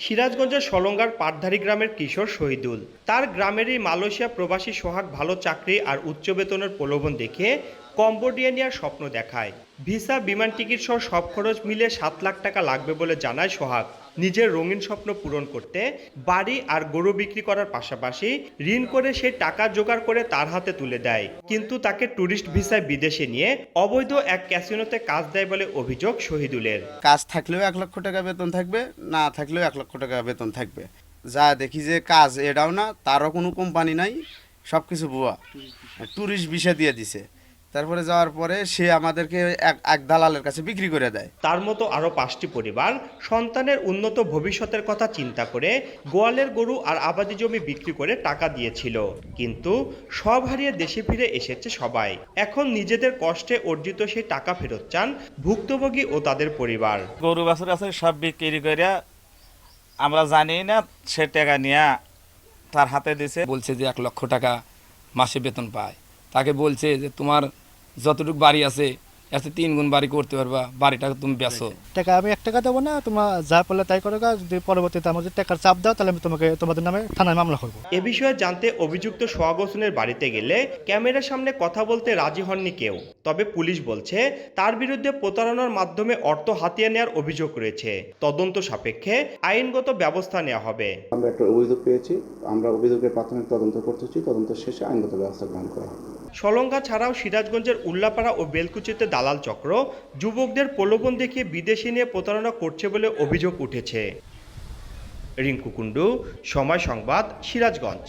সিরাজগঞ্জের সলঙ্গার পাটধারী গ্রামের কিশোর শহীদুল তার গ্রামেরই মালয়েশিয়া প্রবাসী সোহাগ ভালো চাকরি আর উচ্চ বেতনের প্রলোভন দেখে কম্বোডিয়া নেওয়ার স্বপ্ন দেখায়। ভিসা, বিমান টিকিট সহ সব খরচ মিলে 7 লাখ টাকা লাগবে বলে জানায় সোহাগ। নিজের রঙিন স্বপ্ন পূরণ করতে বাড়ি আর গরু বিক্রি করার পাশাপাশি ঋণ করে সেই টাকা জোগাড় করে তার হাতে তুলে দেয়। কিন্তু তাকে ট্যুরিস্ট ভিসায় বিদেশে নিয়ে অবৈধ এক ক্যাসিনোতে কাজ দেয় বলে অভিযোগ শহীদুলের। কাজ থাকলেও 1 লক্ষ টাকা বেতন থাকবে, না থাকলেও 1 লক্ষ টাকা বেতন থাকবে। যা দেখি যে কাজ এটাও না, তারও কোনো কোম্পানি নাই, সব কিছু ভুয়া। ট্যুরিস্ট ভিসা দিয়ে দিছে, তারপরে যাওয়ার পরে সে আমাদেরকে এক দালালের কাছে বিক্রি করে দেয়। তার মতো আরও 5টি পরিবার সন্তানের উন্নত ভবিষ্যতের কথা চিন্তা করে গোয়ালের গরু আর আবাদি জমি বিক্রি করে টাকা দিয়েছিল, কিন্তু সব হারিয়ে দেশে ফিরে এসেছে সবাই। এখন নিজেদের কষ্টে অর্জিত সেই টাকা ফেরত চান ভুক্তভোগী ও তাদের পরিবার। গরু বাছুর আছে সব বিক্রি করে আমরা জানি না, সে টাকা নিয়ে তার হাতে দিছে। বলছে যে 1 লক্ষ টাকা মাসে বেতন পায়। তাকে বলছে যে তোমার যতটুকু বাড়ি আছে এতে 3 গুণ বাড়ি করতে পারবা, বাড়িটা তুমি বেচো। টাকা আমি 1 টাকা দেবো না, তোমরা যা পারলে তাই করো, যদি পরবর্তীতে আমার যদি টাকার চাপ দাও তাহলে আমি তোমাদের নামে থানায় মামলা করবো। এ বিষয়ে জানতে অভিযুক্ত সোহাগ হোসেনের বাড়িতে গেলে ক্যামেরার সামনে কথা বলতে রাজি হননি কেউ। তবে পুলিশ বলছে তার বিরুদ্ধে প্রতারণার মাধ্যমে অর্থ হাতিয়ে নেওয়ার অভিযোগ রয়েছে। তদন্ত সাপেক্ষে আইনগত ব্যবস্থা নেওয়া হবে। আমরা একটা অভিযোগ পেয়েছি, আমরা অভিযোগের প্রাথমিক তদন্ত করতেছি, তদন্ত শেষে আইনগত ব্যবস্থা গ্রহণ করা হবে। সলঙ্গা ছাড়াও সিরাজগঞ্জের উল্লাপাড়া ও বেলকুচিতে দালাল চক্র যুবকদের প্রলোভন দেখিয়ে বিদেশে নিয়ে প্রতারণা করছে বলে অভিযোগ উঠেছে। রিঙ্কু কুণ্ডু, সময় সংবাদ, সিরাজগঞ্জ।